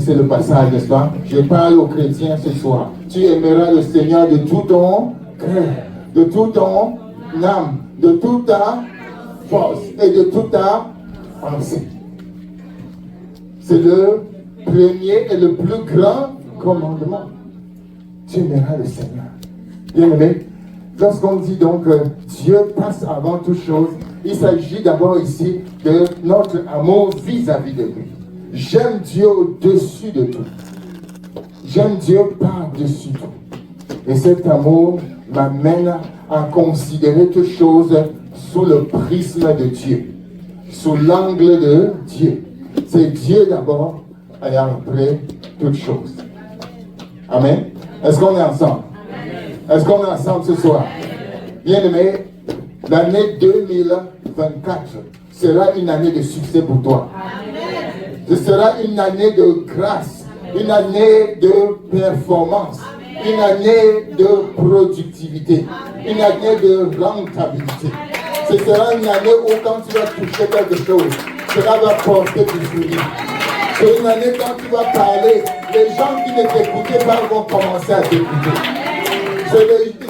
connaissez le passage, n'est-ce pas? Je parle aux chrétiens ce soir. Tu aimeras le Seigneur de tout ton cœur, de tout ton âme, de toute ta force et de toute ta pensée. C'est le premier et le plus grand commandement. Tu aimeras le Seigneur. Bien aimé, lorsqu'on dit donc que Dieu passe avant toute chose, il s'agit d'abord ici de notre amour vis-à-vis de lui. J'aime Dieu au-dessus de tout. J'aime Dieu par-dessus tout. Et cet amour m'amène à considérer toute chose sous le prisme de Dieu, sous l'angle de Dieu. C'est Dieu d'abord et après toute chose. Amen. Est-ce qu'on est ensemble? Est-ce qu'on est ensemble ce soir? Bien-aimé, l'année 2024 sera une année de succès pour toi. Ce sera une année de grâce, une année de performance, une année de productivité, une année de rentabilité. Ce sera une année où quand tu vas toucher quelque chose, cela va porter du fruit. C'est une année quand tu vas parler, les gens qui ne t'écoutaient pas vont commencer à t'écouter.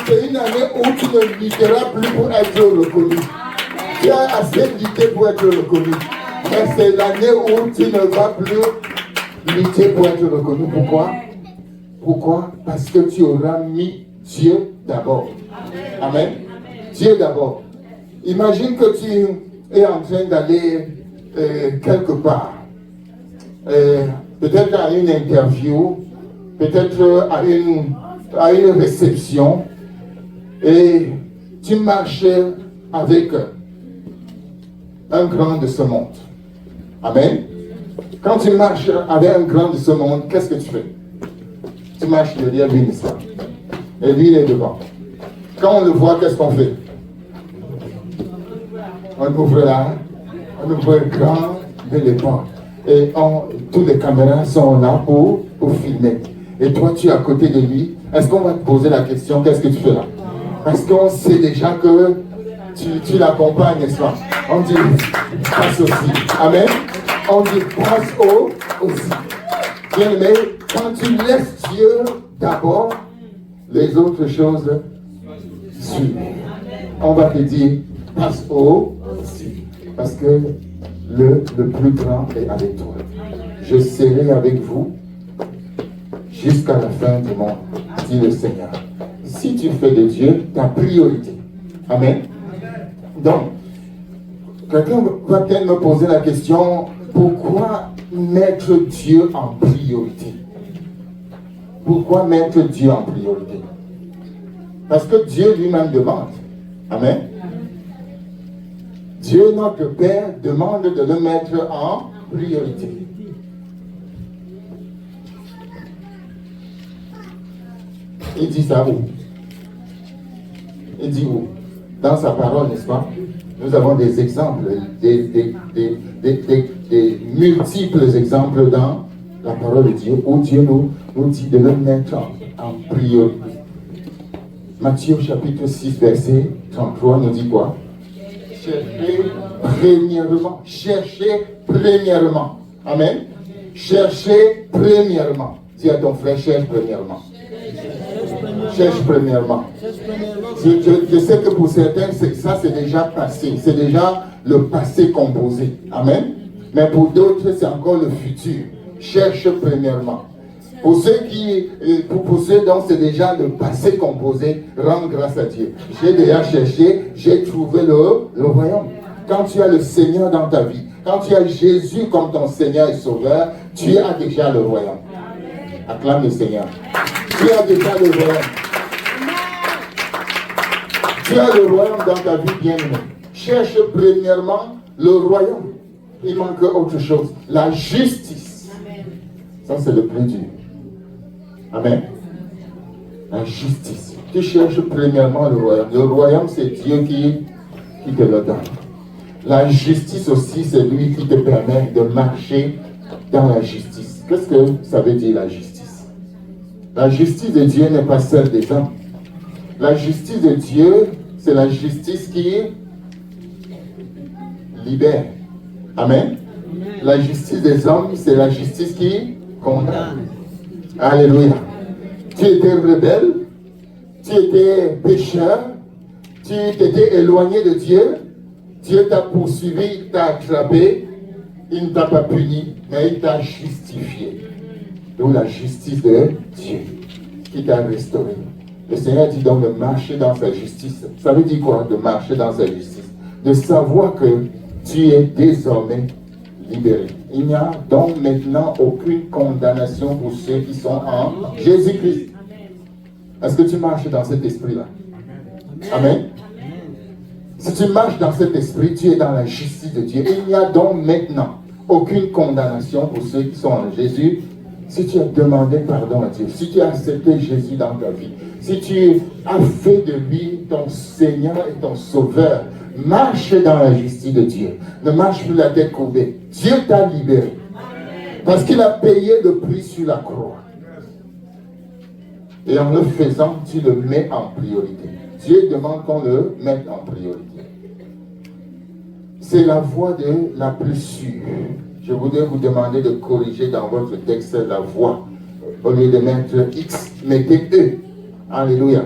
C'est une année où tu ne lutteras plus pour être reconnu. Tu as assez lutté pour être reconnu. Mais c'est l'année où tu ne vas plus lutter pour être reconnu. Pourquoi? Pourquoi? Parce que tu auras mis Dieu d'abord. Amen. Dieu d'abord. Imagine que tu es en train d'aller quelque part. Peut-être à une interview, peut-être à une réception, et tu marches avec un grand de ce monde. Amen. Quand tu marches avec un grand de ce monde, qu'est-ce que tu fais? Tu marches derrière lui, n'est-ce pas? Et lui, il est devant. Quand on le voit, qu'est-ce qu'on fait? On ouvre grand de les portes. Et toutes les caméras sont là pour filmer. Et toi, tu es à côté de lui. Est-ce qu'on va te poser la question, qu'est-ce que tu fais là? Parce qu'on sait déjà que tu l'accompagnes, n'est-ce pas? On dit, passe aussi. Amen. On dit, passe aussi. Bien aimé, quand tu laisses Dieu d'abord, les autres choses suivent. On va te dire, passe aussi. Parce que le plus grand est avec toi. Je serai avec vous jusqu'à la fin du monde, dit le Seigneur. Si tu fais de Dieu ta priorité. Amen. Donc, quelqu'un va peut-être me poser la question, pourquoi mettre Dieu en priorité? Pourquoi mettre Dieu en priorité? Parce que Dieu lui-même demande. Amen. Dieu, notre Père, demande de le mettre en priorité. Il dit ça où? Il dit où? Dans sa parole, n'est-ce pas? Nous avons des exemples, des multiples exemples dans la parole de Dieu, où Dieu nous dit de le mettre en priorité. Matthieu chapitre 6, verset 33 nous dit quoi? Cherchez premièrement. Amen. Cherchez premièrement. Dis à ton frère, cherche premièrement. Cherche premièrement. Je sais que pour certains, ça c'est déjà passé. C'est déjà le passé composé. Amen. Mais pour d'autres, c'est encore le futur. Cherche premièrement. Pour ceux dont c'est déjà le passé composé, rends grâce à Dieu. J'ai déjà cherché, j'ai trouvé le royaume. Quand tu as le Seigneur dans ta vie, quand tu as Jésus comme ton Seigneur et Sauveur, tu as déjà le royaume. Acclame le Seigneur. Tu as déjà le royaume. Tu as le royaume dans ta vie, bien-aimé. Cherche premièrement le royaume. Il manque autre chose. La justice. Ça, c'est le plus dur. Amen. La justice. Tu cherches premièrement le royaume. Le royaume, c'est Dieu qui te le donne. La justice aussi, c'est lui qui te permet de marcher dans la justice. Qu'est-ce que ça veut dire, la justice? La justice de Dieu n'est pas celle des hommes. La justice de Dieu, c'est la justice qui libère. Amen. La justice des hommes, c'est la justice qui condamne. Alléluia. Tu étais rebelle, tu étais pécheur, tu t'étais éloigné de Dieu, Dieu t'a poursuivi, t'a attrapé, il ne t'a pas puni, mais il t'a justifié. D'où la justice de Dieu qui t'a restauré. Le Seigneur dit donc de marcher dans sa justice. Ça veut dire quoi, de marcher dans sa justice? De savoir que tu es désormais libéré. Il n'y a donc maintenant aucune condamnation pour ceux qui sont en Jésus-Christ. Est-ce que tu marches dans cet esprit-là? Amen. Si tu marches dans cet esprit, tu es dans la justice de Dieu. Il n'y a donc maintenant aucune condamnation pour ceux qui sont en Jésus. Si tu as demandé pardon à Dieu, si tu as accepté Jésus dans ta vie, si tu as fait de lui ton Seigneur et ton Sauveur, marche dans la justice de Dieu. Ne marche plus la tête courbée. Dieu t'a libéré. Parce qu'il a payé le prix sur la croix. Et en le faisant, tu le mets en priorité. Dieu demande qu'on le mette en priorité. C'est la voie de la plus sûre. Je voudrais vous demander de corriger dans votre texte la voie. Au lieu de mettre X, mettez E. Alléluia.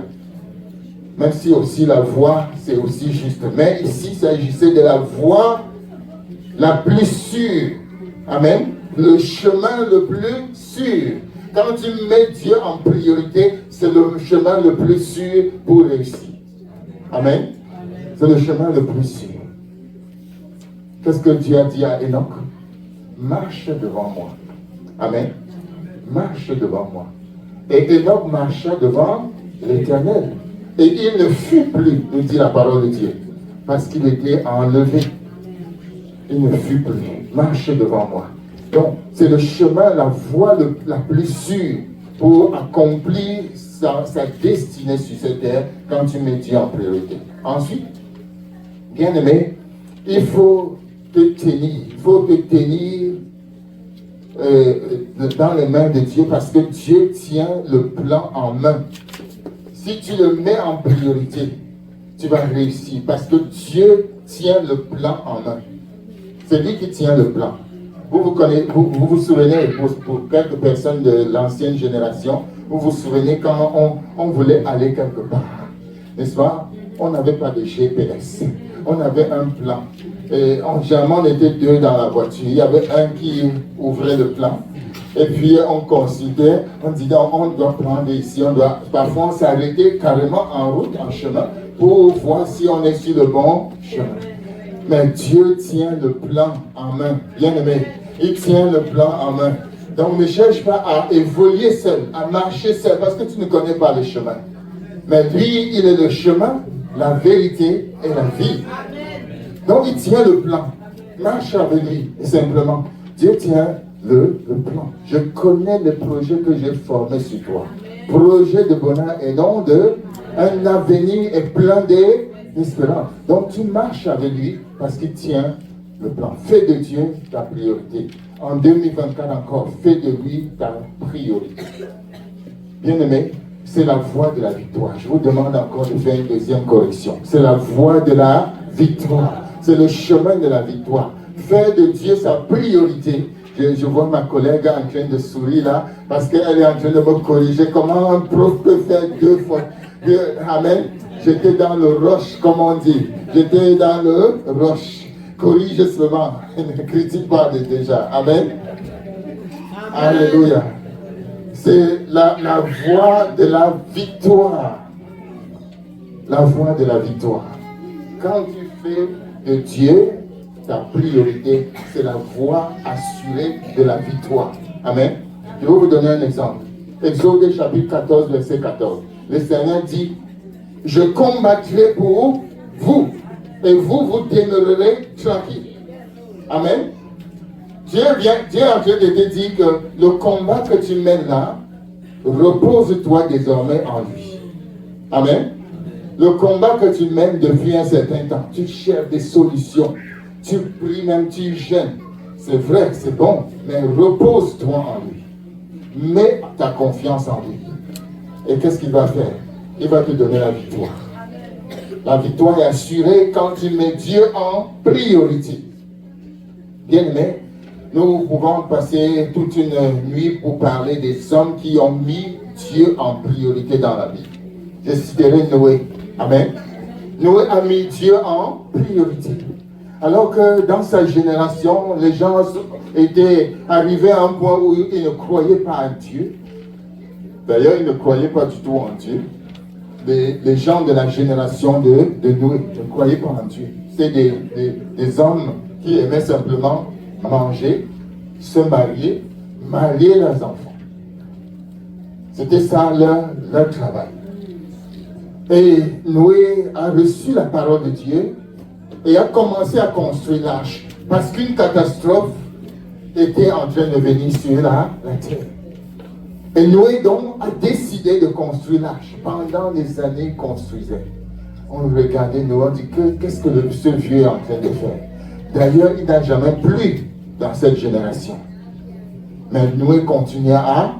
Même si aussi la voie, c'est aussi juste. Mais ici, il s'agissait de la voie la plus sûre. Amen. Le chemin le plus sûr. Quand tu mets Dieu en priorité, c'est le chemin le plus sûr pour réussir. Amen. C'est le chemin le plus sûr. Qu'est-ce que Dieu a dit à Enoch? Marche devant moi. Amen. Marche devant moi. Et Enoch marcha devant l'Éternel. Et il ne fut plus, nous dit la parole de Dieu, parce qu'il était enlevé. Il ne fut plus. Marche devant moi. Donc, c'est le chemin, la voie la plus sûre pour accomplir sa destinée sur cette terre quand tu mets Dieu en priorité. Ensuite, bien aimé, il faut te tenir. Il faut te tenir dans les mains de Dieu parce que Dieu tient le plan en main. Si tu le mets en priorité, tu vas réussir parce que Dieu tient le plan en main. C'est lui qui tient le plan. Vous vous souvenez, pour quelques personnes de l'ancienne génération, vous vous souvenez quand on voulait aller quelque part, n'est-ce pas? On n'avait pas de GPS, on avait un plan. Et généralement, on était deux dans la voiture. Il y avait un qui ouvrait le plan. Et puis, on considérait, on disait, on doit prendre ici, parfois, on s'arrêtait carrément en route, en chemin, pour voir si on est sur le bon chemin. Mais Dieu tient le plan en main. Bien aimé, il tient le plan en main. Donc ne cherche pas à évoluer seul, à marcher seul, parce que tu ne connais pas le chemin. Mais lui, il est le chemin, la vérité et la vie. Donc il tient le plan. Marche avec lui, simplement. Dieu tient le plan. Je connais les projets que j'ai formés sur toi. Projet de bonheur et non de un avenir et plein d'espérance. Donc tu marches avec lui parce qu'il tient le plan. Fais de Dieu ta priorité. En 2024 encore, fais de lui ta priorité. Bien-aimé, c'est la voie de la victoire. Je vous demande encore de faire une deuxième correction. C'est la voie de la victoire. C'est le chemin de la victoire. Faire de Dieu sa priorité. Je vois ma collègue en train de sourire là, parce qu'elle est en train de me corriger. Comment un prof peut faire deux fois? Amen. J'étais dans le roche, comme on dit. J'étais dans le roche. Corrige seulement. Ne critique pas déjà. Amen. Alléluia. C'est la voie de la victoire. La voie de la victoire. Quand tu fais de Dieu ta priorité, c'est la voie assurée de la victoire. Amen. Je vais vous donner un exemple. Exode chapitre 14, verset 14. Le Seigneur dit, je combattrai pour vous et vous demeurerez tranquille. Amen. Dieu est en train de te dire que le combat que tu mènes là, repose-toi désormais en lui. Amen. Le combat que tu mènes depuis un certain temps, tu cherches des solutions. Tu pries même, tu jeûnes. C'est vrai, c'est bon, mais repose-toi en lui. Mets ta confiance en lui. Et qu'est-ce qu'il va faire? Il va te donner la victoire. La victoire est assurée quand tu mets Dieu en priorité. Bien aimé, Nous pouvons passer toute une nuit pour parler des hommes qui ont mis Dieu en priorité dans la vie. Je citerai Noé. Amen. Noé a mis Dieu en priorité. Alors que dans sa génération, les gens étaient arrivés à un point où ils ne croyaient pas en Dieu. D'ailleurs, ils ne croyaient pas du tout en Dieu. Les gens de la génération de Noé ne croyaient pas en Dieu. C'est des hommes qui aimaient simplement manger, se marier leurs enfants. C'était ça leur travail. Et Noé a reçu la parole de Dieu et a commencé à construire l'arche parce qu'une catastrophe était en train de venir sur la terre. Et Noé donc a décidé de construire l'arche. Pendant des années, il construisait. On regardait Noé, on dit qu'est-ce que ce vieux est en train de faire? D'ailleurs, il n'a jamais plu dans cette génération. Mais Noé continuait à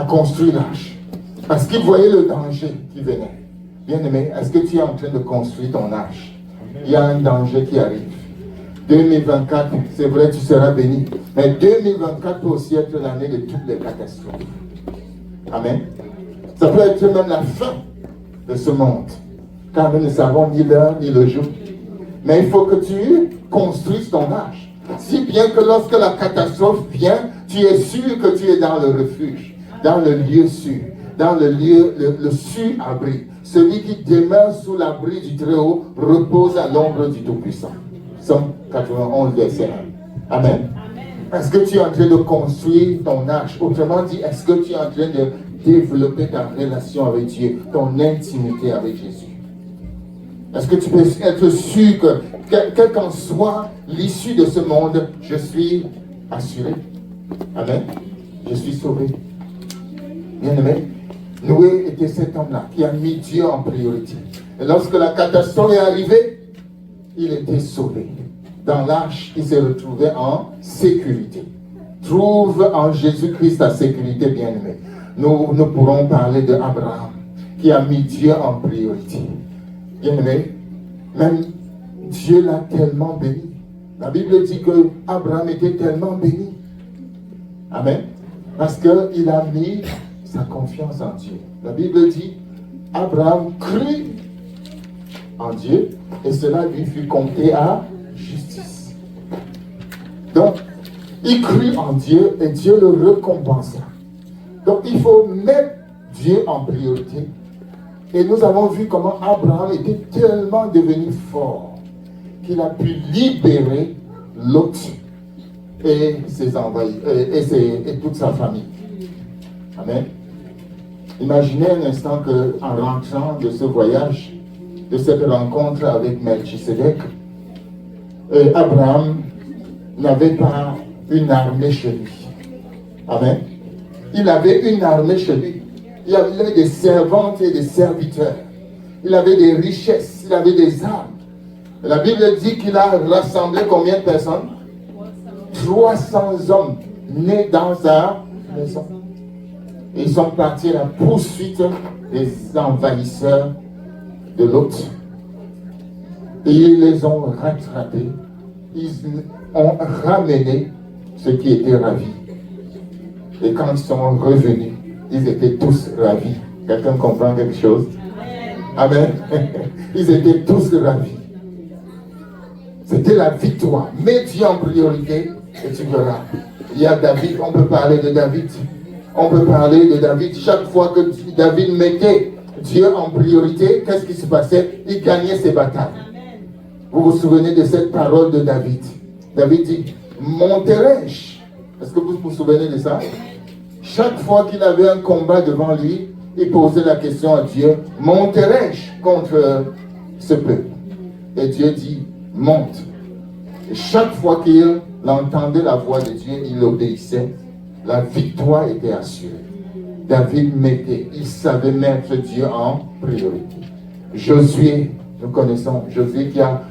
construire l'arche. Parce qu'il voyait le danger qui venait. Bien-aimé, est-ce que tu es en train de construire ton arche? Il y a un danger qui arrive. 2024, c'est vrai, tu seras béni. Mais 2024 peut aussi être l'année de toutes les catastrophes. Amen. Ça peut être même la fin de ce monde. Car nous ne savons ni l'heure ni le jour. Mais il faut que tu construises ton arche. Si bien que lorsque la catastrophe vient, tu es sûr que tu es dans le refuge, dans le lieu sûr, dans le lieu, le sûr-abri. Celui qui demeure sous l'abri du Très-Haut repose à l'ombre du Tout-Puissant. Somme 91, verset 1. Amen. Est-ce que tu es en train de construire ton arche? Autrement dit, est-ce que tu es en train de développer ta relation avec Dieu, ton intimité avec Jésus? Est-ce que tu peux être sûr que, quelle qu'en soit l'issue de ce monde, je suis assuré? Amen. Je suis sauvé. Bien-aimé, Noé était cet homme-là qui a mis Dieu en priorité. Et lorsque la catastrophe est arrivée, il était sauvé. Dans l'arche, il s'est retrouvé en sécurité. Trouve en Jésus-Christ ta sécurité, bien-aimé. Nous pourrons parler d'Abraham qui a mis Dieu en priorité. Bien-aimé, même Dieu l'a tellement béni. La Bible dit que Abraham était tellement béni. Amen. Parce qu'il a mis sa confiance en Dieu. La Bible dit, Abraham crut en Dieu et cela lui fut compté à justice. Donc, il crut en Dieu et Dieu le récompensa. Donc, il faut mettre Dieu en priorité. Et nous avons vu comment Abraham était tellement devenu fort qu'il a pu libérer Lot et ses envahis, et toute sa famille. Amen. Imaginez un instant qu'en rentrant de ce voyage, de cette rencontre avec Melchisedec, Abraham n'avait pas une armée chez lui. Amen. Il avait une armée chez lui. Il avait des servantes et des serviteurs. Il avait des richesses, il avait des armes. La Bible dit qu'il a rassemblé combien de personnes? 300 hommes nés dans sa maison. Ils sont partis à la poursuite des envahisseurs de l'autre. Et ils les ont rattrapés. Ils ont ramené ceux qui étaient ravis. Et quand ils sont revenus, ils étaient tous ravis. Quelqu'un comprend quelque chose? Amen. Ils étaient tous ravis. C'était la victoire. Mets Dieu en priorité et tu verras. Il y a David, on peut parler de David. On peut parler de David. Chaque fois que David mettait Dieu en priorité, qu'est-ce qui se passait? Il gagnait ses batailles. Vous vous souvenez de cette parole de David? David dit, monterai-je? Est-ce que vous vous souvenez de ça? Chaque fois qu'il avait un combat devant lui, il posait la question à Dieu, monterai-je contre ce peuple? Et Dieu dit, monte. Et chaque fois qu'il entendait la voix de Dieu, il obéissait. La victoire était assurée. David il savait mettre Dieu en priorité. Josué, nous connaissons Josué qui a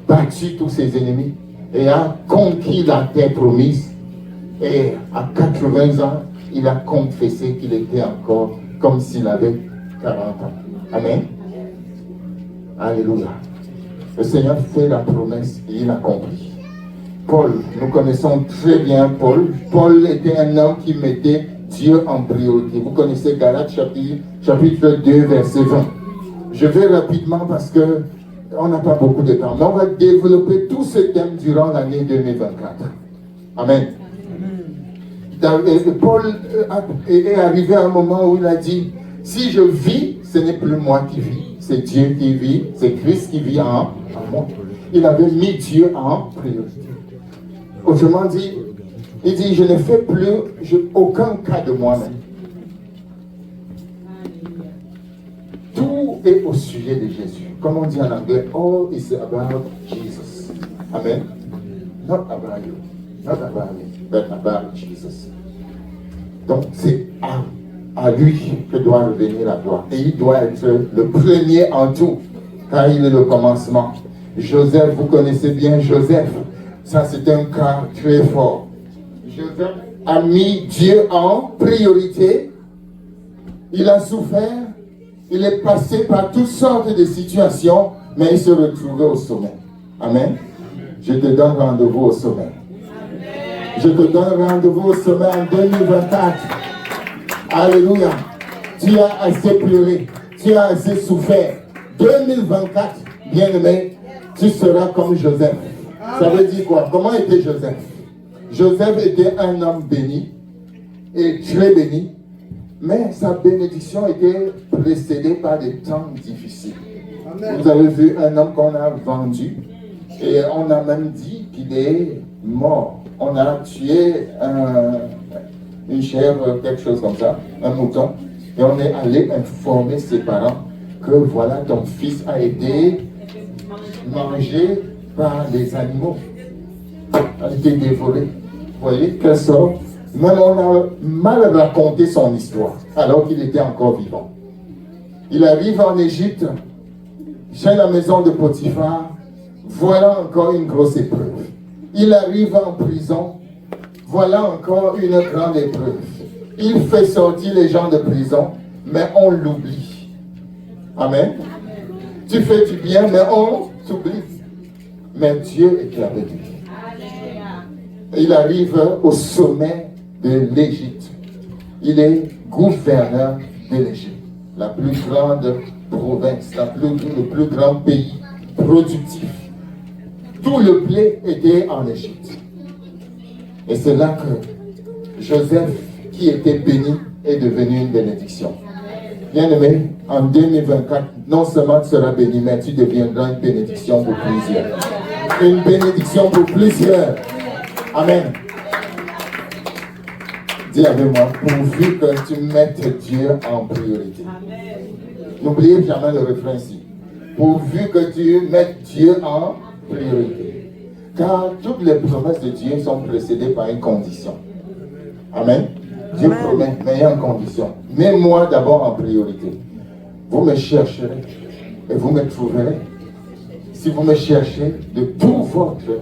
battu tous ses ennemis et a conquis la terre promise. Et à 80 ans, il a confessé qu'il était encore comme s'il avait 40 ans. Amen. Alléluia. Le Seigneur fait la promesse et il accomplit. Paul, nous connaissons très bien Paul. Paul était un homme qui mettait Dieu en priorité. Vous connaissez Galates chapitre 2, verset 20. Je vais rapidement parce que on n'a pas beaucoup de temps. Mais on va développer tout ce thème durant l'année 2024. Amen. Paul est arrivé à un moment où il a dit, si je vis, ce n'est plus moi qui vis, c'est Dieu qui vit, c'est Christ qui vit en moi. Il avait mis Dieu en priorité. Autrement dit, il dit, je ne fais plus aucun cas de moi-même. Tout est au sujet de Jésus. Comme on dit en anglais, all is about Jesus. Amen. Not about you, not about me, but about Jesus. Donc c'est à lui que doit revenir la gloire. Et il doit être le premier en tout, car il est le commencement. Joseph, vous connaissez bien Joseph. Ça, c'est un cas très fort. Joseph a mis Dieu en priorité. Il a souffert. Il est passé par toutes sortes de situations, mais il se retrouvait au sommet. Amen. Je te donne rendez-vous au sommet. Je te donne rendez-vous au sommet en 2024. Alléluia. Tu as assez pleuré. Tu as assez souffert. 2024, bien-aimé, tu seras comme Joseph. Ça veut dire quoi? Comment était Joseph? Joseph était un homme béni et très béni, mais sa bénédiction était précédée par des temps difficiles. Vous avez vu un homme qu'on a vendu et on a même dit qu'il est mort. On a tué une chèvre, quelque chose comme ça, un mouton, et on est allé informer ses parents que voilà, ton fils a été mangé par les animaux, a été dévoré. Vous voyez, quelle sorte? Même on a mal raconté son histoire, alors qu'il était encore vivant. Il arrive en Égypte, chez la maison de Potiphar, voilà encore une grosse épreuve. Il arrive en prison, voilà encore une grande épreuve. Il fait sortir les gens de prison, mais on l'oublie. Amen. Tu fais du bien, mais on t'oublie. Mais Dieu était avec lui. Il arrive au sommet de l'Égypte. Il est gouverneur de l'Égypte, la plus grande province, le plus grand pays productif. Tout le blé était en Égypte. Et c'est là que Joseph, qui était béni, est devenu une bénédiction. Bien-aimé, en 2024, non seulement tu seras béni, mais tu deviendras une bénédiction pour plusieurs. Une bénédiction pour plusieurs. Amen. Dis avec moi, pourvu que tu mettes Dieu en priorité. N'oubliez jamais le refrain ici. Pourvu que tu mettes Dieu en priorité. Car toutes les promesses de Dieu sont précédées par une condition. Amen. Dieu promet, mais il y a une condition. Mets-moi d'abord en priorité. Vous me chercherez et vous me trouverez. Si vous me cherchez de tout votre cœur.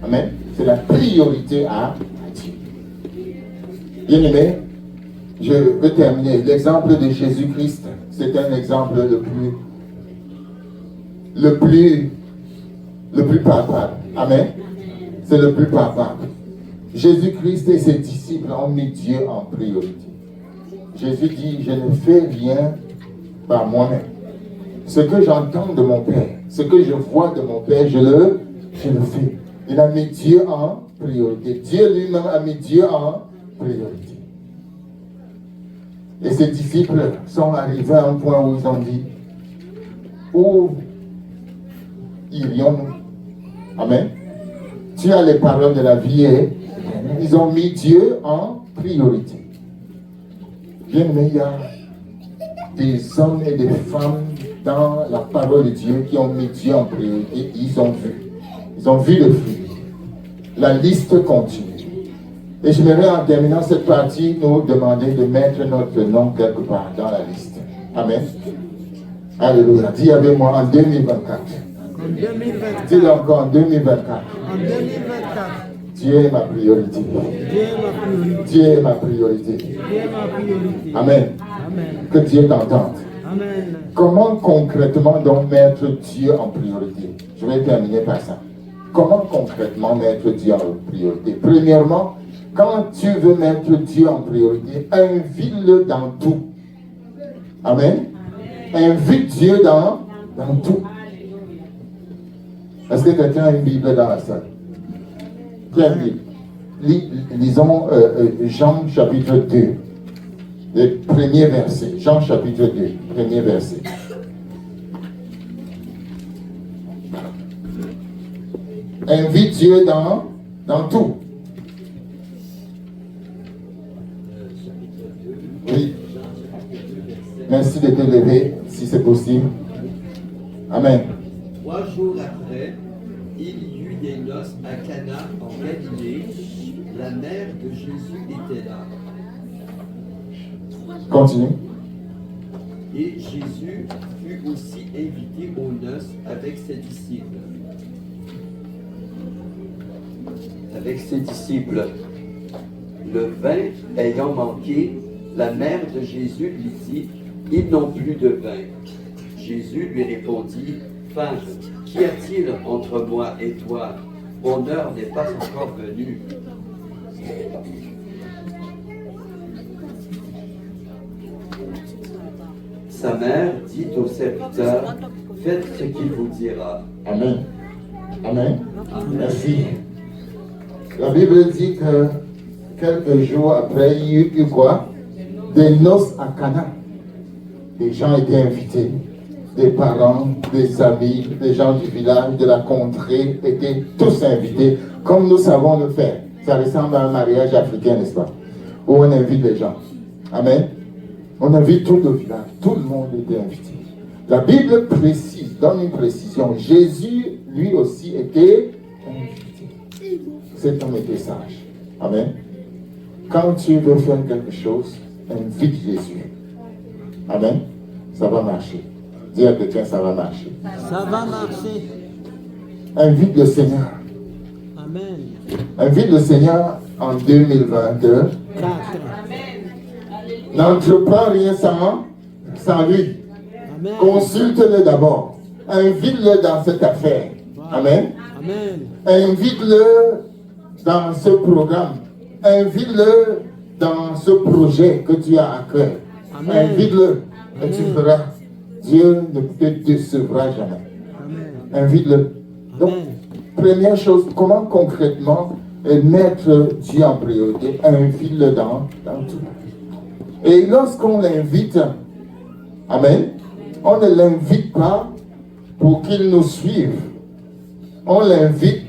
Amen. C'est la priorité à Dieu. Bien-aimé, je veux terminer. L'exemple de Jésus-Christ, c'est un exemple le plus palpable. Amen. C'est le plus palpable. Jésus-Christ et ses disciples ont mis Dieu en priorité. Jésus dit, je ne fais rien par moi-même. Ce que j'entends de mon Père, ce que je vois de mon Père, je le fais. Il a mis Dieu en priorité. Dieu lui-même a mis Dieu en priorité. Et ses disciples sont arrivés à un point où ils ont dit, où irions-nous? Amen. Tu as les paroles de la vie et ils ont mis Dieu en priorité. Bien aimé, il y a des hommes et des femmes dans la parole de Dieu qui ont mis Dieu en priorité. Ils ont vu le fruit. La liste continue. Et j'aimerais en terminant cette partie nous demander de mettre notre nom quelque part dans la liste. Amen. Alléluia. Dis avec moi en 2024. Dis-le encore en 2024. Dieu est ma priorité. Dieu est ma priorité. Amen. Que Dieu t'entende. Comment concrètement donc mettre Dieu en priorité? Je vais terminer par ça. comment concrètement mettre Dieu en priorité? Premièrement, quand tu veux mettre Dieu en priorité, invite-le dans tout. Amen. Invite Dieu dans tout. Est-ce que quelqu'un a une Bible dans la salle? Qui a une Bible? Lisons Jean chapitre 2, le premier verset. Jean chapitre 2, premier verset. Invite Dieu dans tout. Oui. Merci de te lever, si c'est possible. Amen. 3 jours après, il y eut des noces à Cana en Galilée. La mère de Jésus était là. Continue. Et Jésus fut aussi invité aux noces avec ses disciples. Le vin ayant manqué, la mère de Jésus lui dit, « Ils n'ont plus de vin. » Jésus lui répondit, « Femme, qu'y a-t-il entre moi et toi? Mon heure n'est pas encore venue. » Sa mère dit au serviteur, « Faites ce qu'il vous dira. » Amen. Amen. Merci. La Bible dit que quelques jours après, il y eut quoi? Des noces à Cana. Les gens étaient invités. Des parents, des amis, des gens du village, de la contrée étaient tous invités, comme nous savons le faire. Ça ressemble à un mariage africain, n'est-ce pas? Où on invite les gens. Amen. On invite tout le village. Tout le monde était invité. La Bible précise, donne une précision. Jésus, lui aussi, était invité. Cet homme était sage. Amen. Quand tu veux faire quelque chose, invite Jésus. Amen. Ça va marcher. Dis à quelqu'un, ça va marcher. Ça va marcher. Invite le Seigneur. Amen. Invite le Seigneur en 2022. 4. N'entreprends rien sans lui. Amen. Consulte-le d'abord. Invite-le dans cette affaire. Amen. Amen. Invite-le dans ce programme. Invite-le dans ce projet que tu as à cœur. Amen. Invite-le et tu feras. Dieu ne te décevra jamais. Amen. Invite-le. Donc, première chose, comment concrètement mettre Dieu en priorité? Invite-le dans tout. Et lorsqu'on l'invite, amen, on ne l'invite pas pour qu'il nous suive. On l'invite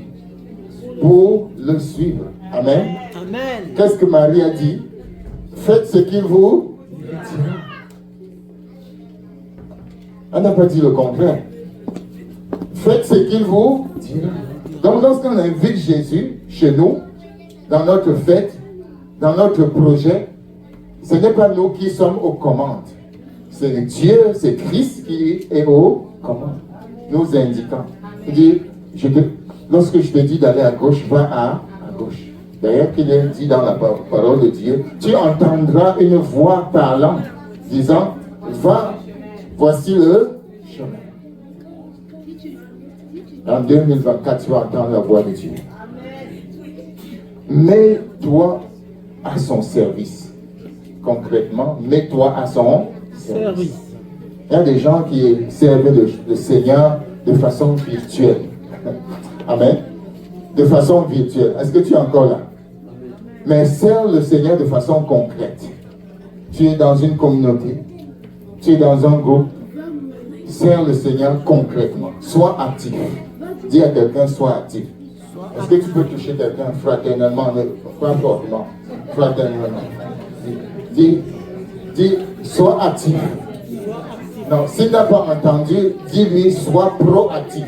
pour le suivre. Amen. Amen. Qu'est-ce que Marie a dit? Faites ce qu'il vous dira. Elle n'a pas dit le contraire. Faites ce qu'il vous dira. Donc lorsqu'on invite Jésus chez nous, dans notre fête, dans notre projet, ce n'est pas nous qui sommes aux commandes. C'est Dieu, c'est Christ qui est aux commandes. Nous indiquant. Il dit, lorsque je te dis d'aller à gauche, va à gauche. D'ailleurs, qu'il est dit dans la parole de Dieu, tu entendras une voix parlant, disant, va, voici le chemin. En 2024, tu vas entendre la voix de Dieu. Mets-toi à son service. Concrètement, mets-toi à son service. Il y a des gens qui servent le Seigneur de façon virtuelle. Amen. De façon virtuelle. Est-ce que tu es encore là? Mais sers le Seigneur de façon concrète. Tu es dans une communauté. Tu es dans un groupe. Sers le Seigneur concrètement. Sois actif. Dis à quelqu'un, sois actif. Est-ce que tu peux toucher quelqu'un fraternellement, pas fortement, fraternellement? Dis, sois actif. Non, s'il n'a pas entendu, dis-lui, sois proactif.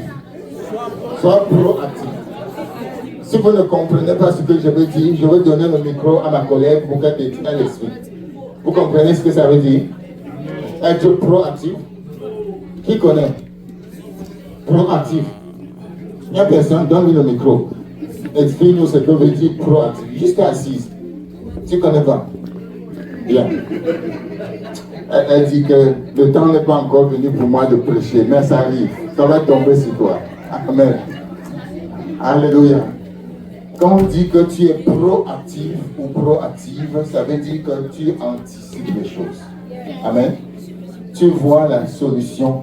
Sois proactif. Si vous ne comprenez pas ce que je veux dire, je vais donner le micro à ma collègue pour qu'elle explique. Vous comprenez ce que ça veut dire? Être proactif. Qui connaît? Proactif. Il n'y a personne, donne-lui le micro. Explique-nous ce que veut dire proactif. Juste assise. Tu connais pas? Bien. Elle dit que le temps n'est pas encore venu pour moi de prêcher, mais ça arrive. Ça va tomber sur toi. Amen. Alléluia. Quand on dit que tu es proactif ou proactive, ça veut dire que tu anticipes les choses. Amen. Tu vois la solution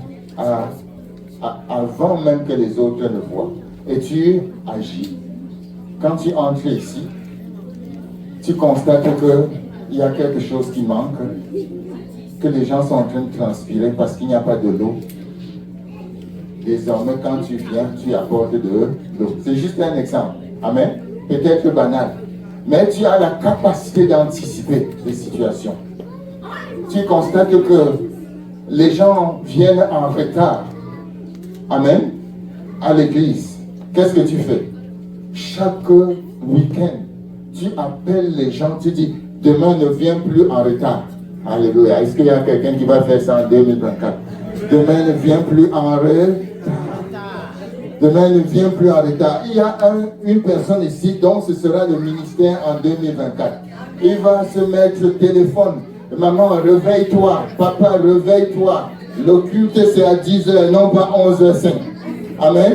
avant même que les autres ne voient. Et tu agis. Quand tu entres ici, tu constates qu'il y a quelque chose qui manque, que les gens sont en train de transpirer parce qu'il n'y a pas de l'eau. Désormais, quand tu viens, tu apportes de l'eau. C'est juste un exemple. Amen. Peut-être banal. Mais tu as la capacité d'anticiper les situations. Tu constates que les gens viennent en retard. Amen. À l'église. Qu'est-ce que tu fais? Chaque week-end, tu appelles les gens, tu dis, demain ne viens plus en retard. Alléluia. Est-ce qu'il y a quelqu'un qui va faire ça en 2024? Demain ne viens plus en retard. Demain ne vient plus en retard. Il y a une personne ici dont ce sera le ministère en 2024. Il va se mettre au téléphone. Maman, réveille-toi. Papa, réveille-toi. Le culte, c'est à 10h, non pas 11h05. Amen.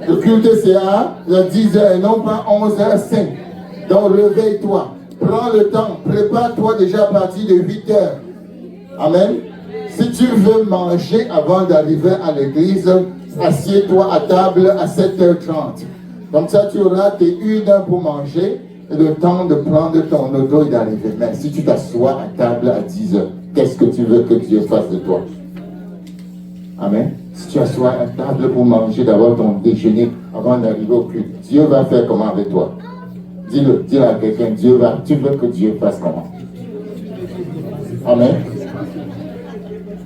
Le culte, c'est à 10h, non pas 11h05. Donc, réveille-toi. Prends le temps. Prépare-toi déjà à partir de 8h. Amen. Si tu veux manger avant d'arriver à l'église, assieds-toi à table à 7h30. Comme ça, tu auras tes 1 heure pour manger et le temps de prendre ton auto et d'arriver. Mais si tu t'assois à table à 10h, qu'est-ce que tu veux que Dieu fasse de toi? Amen. Si tu assois à table pour manger d'abord ton déjeuner avant d'arriver au culte, Dieu va faire comment avec toi? Dis-le, dis-le à quelqu'un, tu veux que Dieu fasse comment? Amen.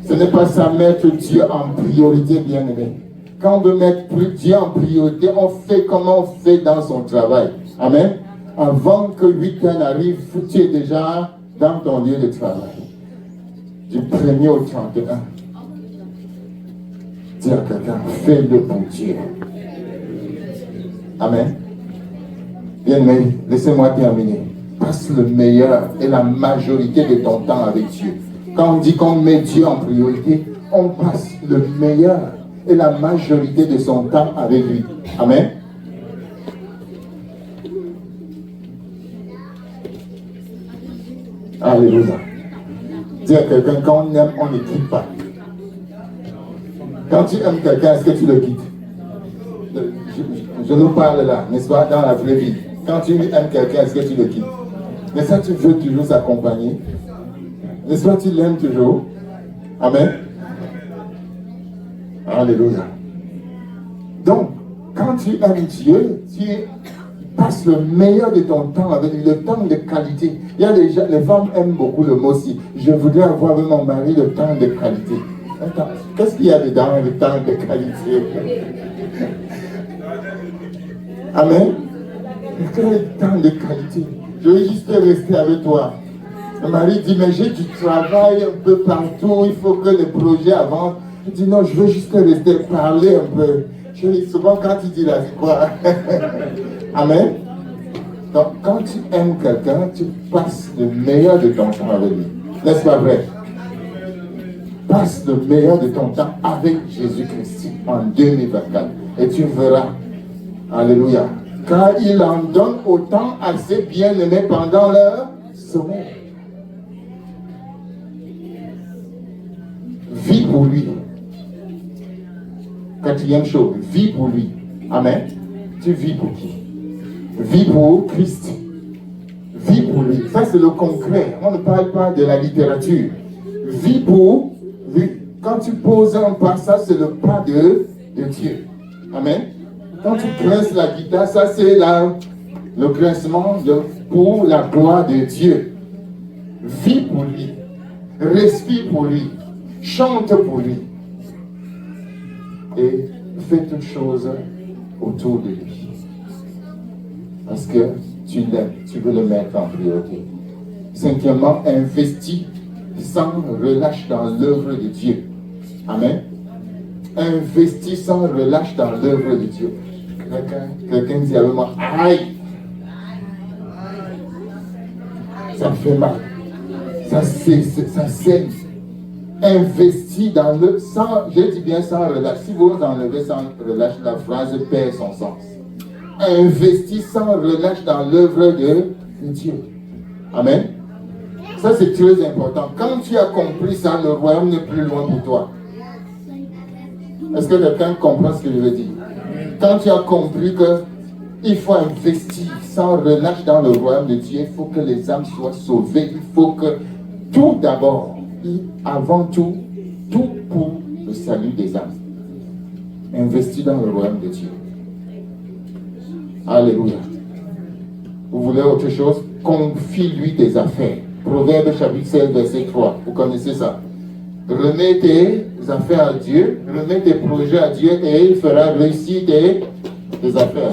Ce n'est pas ça mettre Dieu en priorité, bien-aimé. Quand on veut mettre Dieu en priorité, on fait comme on fait dans son travail. Amen. Avant que 8h n'arrive, tu es déjà dans ton lieu de travail. Du 1er au 31. Dis à quelqu'un, fais-le pour Dieu. Amen. Bien-aimé, laissez-moi terminer. Passe le meilleur et la majorité de ton temps avec Dieu. Quand on dit qu'on met Dieu en priorité, on passe le meilleur et la majorité de son temps avec lui. Amen. Alléluia. Dis à quelqu'un, quand on aime, on ne quitte pas. Quand tu aimes quelqu'un, est-ce que tu le quittes? Je nous parle là, n'est-ce pas, dans la vraie vie. Quand tu aimes quelqu'un, est-ce que tu le quittes? Mais ça, tu veux toujours s'accompagner. N'est-ce pas, tu l'aimes toujours? Amen. Alléluia. Donc, quand tu aimes Dieu, tu passes le meilleur de ton temps avec lui, le temps de qualité. Il y a les femmes aiment beaucoup le mot aussi. Je voudrais avoir avec mon mari le temps de qualité. Attends, qu'est-ce qu'il y a dedans, le temps de qualité? Amen. Quel temps de qualité? Je veux juste rester avec toi. Le mari dit, mais j'ai du travail un peu partout, il faut que les projets avancent. Je dis, non, je veux juste rester, parler un peu. Souvent, quand tu dis là, c'est quoi? Amen. Donc, quand tu aimes quelqu'un, tu passes le meilleur de ton temps avec lui. N'est-ce pas vrai? Passe le meilleur de ton temps avec Jésus-Christ en 2024. Et tu verras. Alléluia. Car il en donne autant à ses bien-aimés pendant leur sommeil. Vis pour lui. 4e chose, vis pour lui. Amen. Tu vis pour qui? Vis pour Christ. Vis pour lui. Ça, c'est le concret. On ne parle pas de la littérature. Vis pour lui. Quand tu poses un pas, ça, c'est le pas de Dieu. Amen. Quand tu grinces la guitare, ça, c'est le grincement pour la gloire de Dieu. Vis pour lui. Respire pour lui. Chante pour lui. Et fais toutes choses autour de lui. Parce que tu l'aimes, tu veux le mettre en priorité. 5e, investis sans relâche dans l'œuvre de Dieu. Amen. Investis sans relâche dans l'œuvre de Dieu. Quelqu'un dit avec moi, aïe! Ça fait mal. Ça saigne. investi dans le, sans, je dis bien sans relâche, si vous enlevez sans relâche, la phrase perd son sens. Investi sans relâche dans l'œuvre de Dieu. Amen. Ça c'est très important. Quand tu as compris ça, le royaume n'est plus loin pour toi. Est-ce que quelqu'un comprend ce que je veux dire? Quand tu as compris que il faut investir sans relâche dans le royaume de Dieu, il faut que les âmes soient sauvées, il faut que tout d'abord, avant tout, tout pour le salut des âmes. Investis dans le royaume de Dieu. Alléluia. Vous voulez autre chose? Confie-lui tes affaires. Proverbe chapitre 16, verset 3. Vous connaissez ça. Remets tes affaires à Dieu, remets tes projets à Dieu et il fera réussir tes affaires.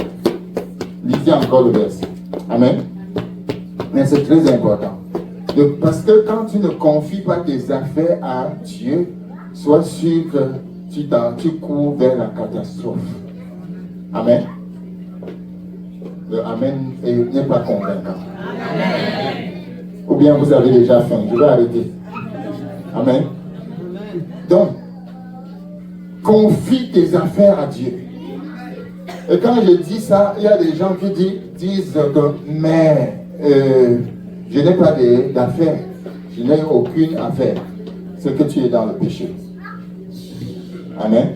Lisez encore le verset. Amen. Mais c'est très important. Parce que quand tu ne confies pas tes affaires à Dieu, sois sûr que tu cours vers la catastrophe. Amen. Le Amen n'est pas convaincant. Amen. Ou bien vous avez déjà faim. Je vais arrêter. Amen. Donc, confie tes affaires à Dieu. Et quand je dis ça, il y a des gens qui disent que, mais je n'ai pas d'affaires. Je n'ai aucune affaire. C'est que tu es dans le péché. Amen.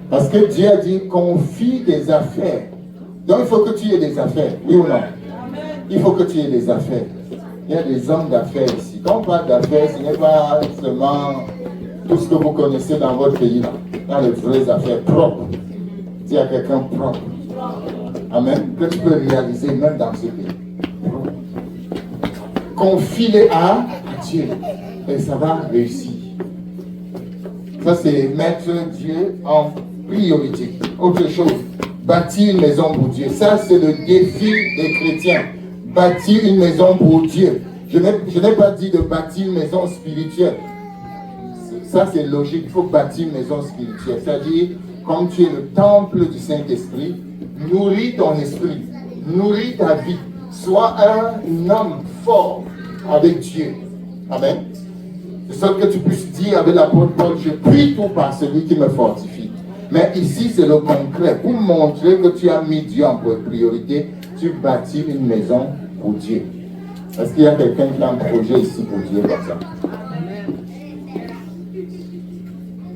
Parce que Dieu a dit, confie tes affaires. Donc il faut que tu aies des affaires. Oui ou non? Il faut que tu aies des affaires. Il y a des hommes d'affaires ici. Quand on parle d'affaires, ce n'est pas seulement tout ce que vous connaissez dans votre pays. Là. Il y a les vraies affaires propres. Dis à quelqu'un propre. Amen. Que tu peux réaliser même dans ce pays. Confie-les à Dieu. Et ça va réussir. Ça, c'est mettre Dieu en priorité. Autre chose. Bâtir une maison pour Dieu. Ça, c'est le défi des chrétiens. Bâtir une maison pour Dieu. Je n'ai pas dit de bâtir une maison spirituelle. Ça, c'est logique. Il faut bâtir une maison spirituelle. C'est-à-dire, comme tu es le temple du Saint-Esprit, nourris ton esprit, nourris ta vie. Sois un homme fort avec Dieu. Amen. De sorte que tu puisses dire avec l'apôtre Paul, je prie tout par celui qui me fortifie. Mais ici, c'est le concret. Pour montrer que tu as mis Dieu en priorité, tu bâtis une maison pour Dieu. Est-ce qu'il y a quelqu'un qui a un projet ici pour Dieu comme ça?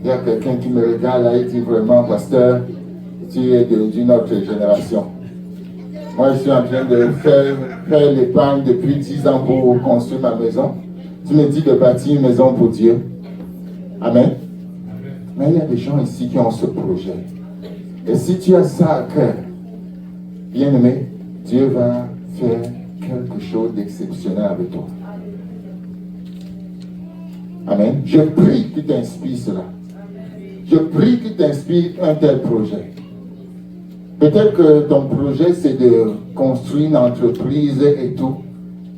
Il y a quelqu'un qui me regarde là et dit vraiment, pasteur, tu es d'une autre génération. Moi, je suis en train de faire l'épargne depuis 10 ans pour construire ma maison. Tu me dis de bâtir une maison pour Dieu. Amen. Mais il y a des gens ici qui ont ce projet. Et si tu as ça à cœur, bien aimé, Dieu va faire quelque chose d'exceptionnel avec toi. Amen. Je prie qu'il t'inspire cela. Je prie qu'il t'inspire un tel projet. Peut-être que ton projet, c'est de construire une entreprise et tout.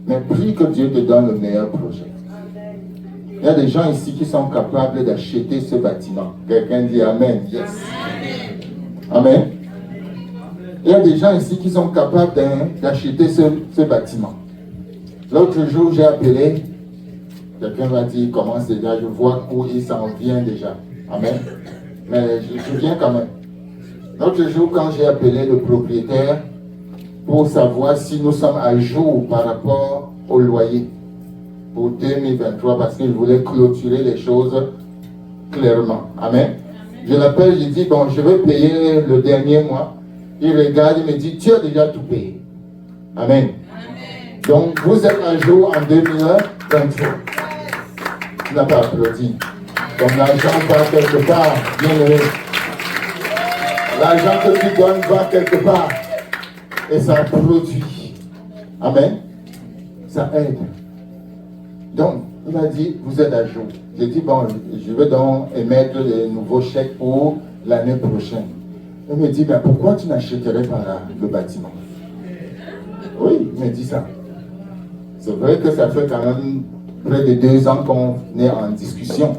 Mais prie que Dieu te donne le meilleur projet. Il y a des gens ici qui sont capables d'acheter ce bâtiment. Quelqu'un dit Amen. Yes. Amen. Il y a des gens ici qui sont capables d'acheter ce bâtiment. L'autre jour, j'ai appelé. Quelqu'un m'a dit comment c'est déjà. Je vois où il s'en vient déjà. Amen. Mais je viens quand même. L'autre jour, quand j'ai appelé le propriétaire pour savoir si nous sommes à jour par rapport au loyer pour 2023, parce qu'il voulait clôturer les choses clairement. Amen. Je l'appelle, je dis, bon, je vais payer le dernier mois. Il regarde, il me dit, tu as déjà tout payé. Amen. Donc, vous êtes à jour en 2023. Tu n'as pas applaudi. Donc, l'argent va quelque part, bien aimé. L'argent que tu donnes va quelque part. Et ça produit. Amen. Ça aide. Donc, il a dit, vous êtes à jour. J'ai dit, bon, je vais donc émettre les nouveaux chèques pour l'année prochaine. Il me dit, mais pourquoi tu n'achèterais pas le bâtiment? Oui, il me dit ça. C'est vrai que ça fait quand même près de 2 ans qu'on est en discussion.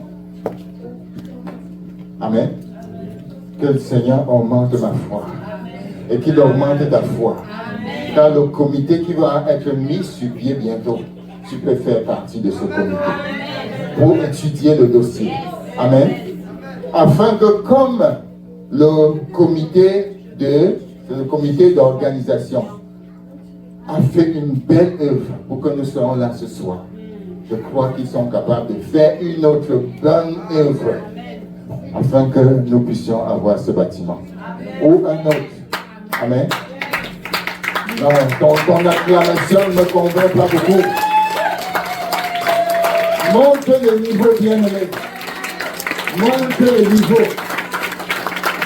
Amen. Que le Seigneur augmente ma foi. Et qu'il augmente ta foi. Car le comité qui va être mis sur pied bientôt, tu peux faire partie de ce comité. pour étudier le dossier. Amen. Afin que comme le comité d'organisation a fait une belle œuvre pour que nous soyons là ce soir, je crois qu'ils sont capables de faire une autre bonne œuvre afin que nous puissions avoir ce bâtiment. Ou un autre. Amen. Non, ton acclamation ne me convainc pas beaucoup. Monte le niveau, bien-aimé. Monte le niveau.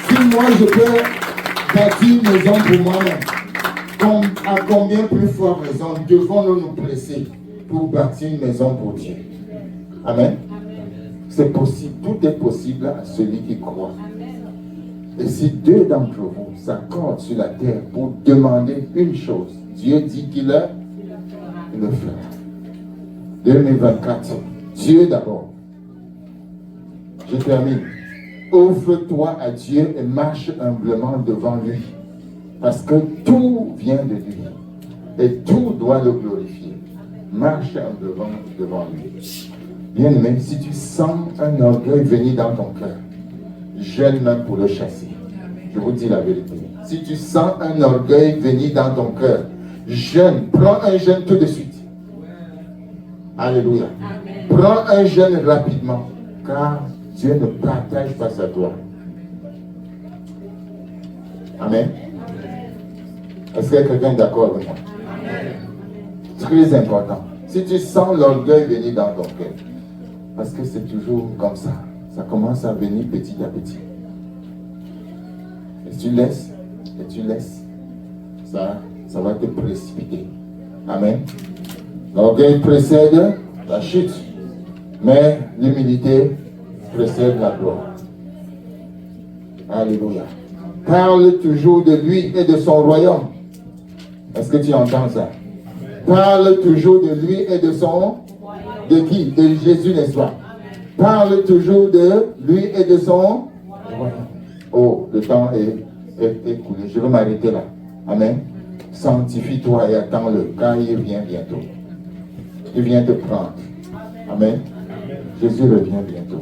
Si moi je peux bâtir une maison pour moi-même, à combien plus forte raison devons-nous nous presser pour bâtir une maison pour Dieu? Amen. C'est possible, tout est possible à celui qui croit. Et si deux d'entre vous s'accordent sur la terre pour demander une chose, Dieu dit qu'il le fera. 2024, Dieu d'abord. Je termine. Ouvre-toi à Dieu et marche humblement devant lui. Parce que tout vient de lui. Et tout doit le glorifier. Marche humblement devant lui. Bien-aimé, si tu sens un orgueil venir dans ton cœur, jeûne même pour le chasser. Je vous dis la vérité. Si tu sens un orgueil venir dans ton cœur, jeûne. Prends un jeûne tout de suite. Alléluia. Prends un jeûne rapidement, car Dieu ne partage pas sa gloire. Amen. Est-ce qu'il y a quelqu'un d'accord avec moi? Très important. Si tu sens l'orgueil venir dans ton cœur, parce que c'est toujours comme ça. Ça commence à venir petit à petit. Et tu laisses, ça va te précipiter. Amen. L'orgueil précède la chute, mais l'humilité précède la gloire. Alléluia. Parle toujours de lui et de son royaume. Est-ce que tu entends ça? Parle toujours de lui et de son... De qui? De Jésus, n'est-ce pas? Parle toujours de lui et de son... Oh, le temps est écoulé. Je vais m'arrêter là. Amen. Sanctifie-toi et attends-le, car il vient bientôt. Il vient te prendre. Amen. Jésus revient bientôt.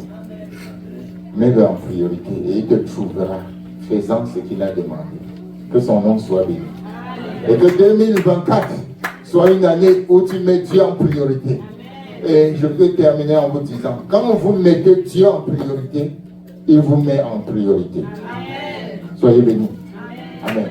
Mets-le en priorité et il te trouvera faisant ce qu'il a demandé. Que son nom soit béni. Et que 2024 soit une année où tu mets Dieu en priorité. Et je peux terminer en vous disant, quand vous mettez Dieu en priorité, il vous met en priorité. Soyez bénis. Amen.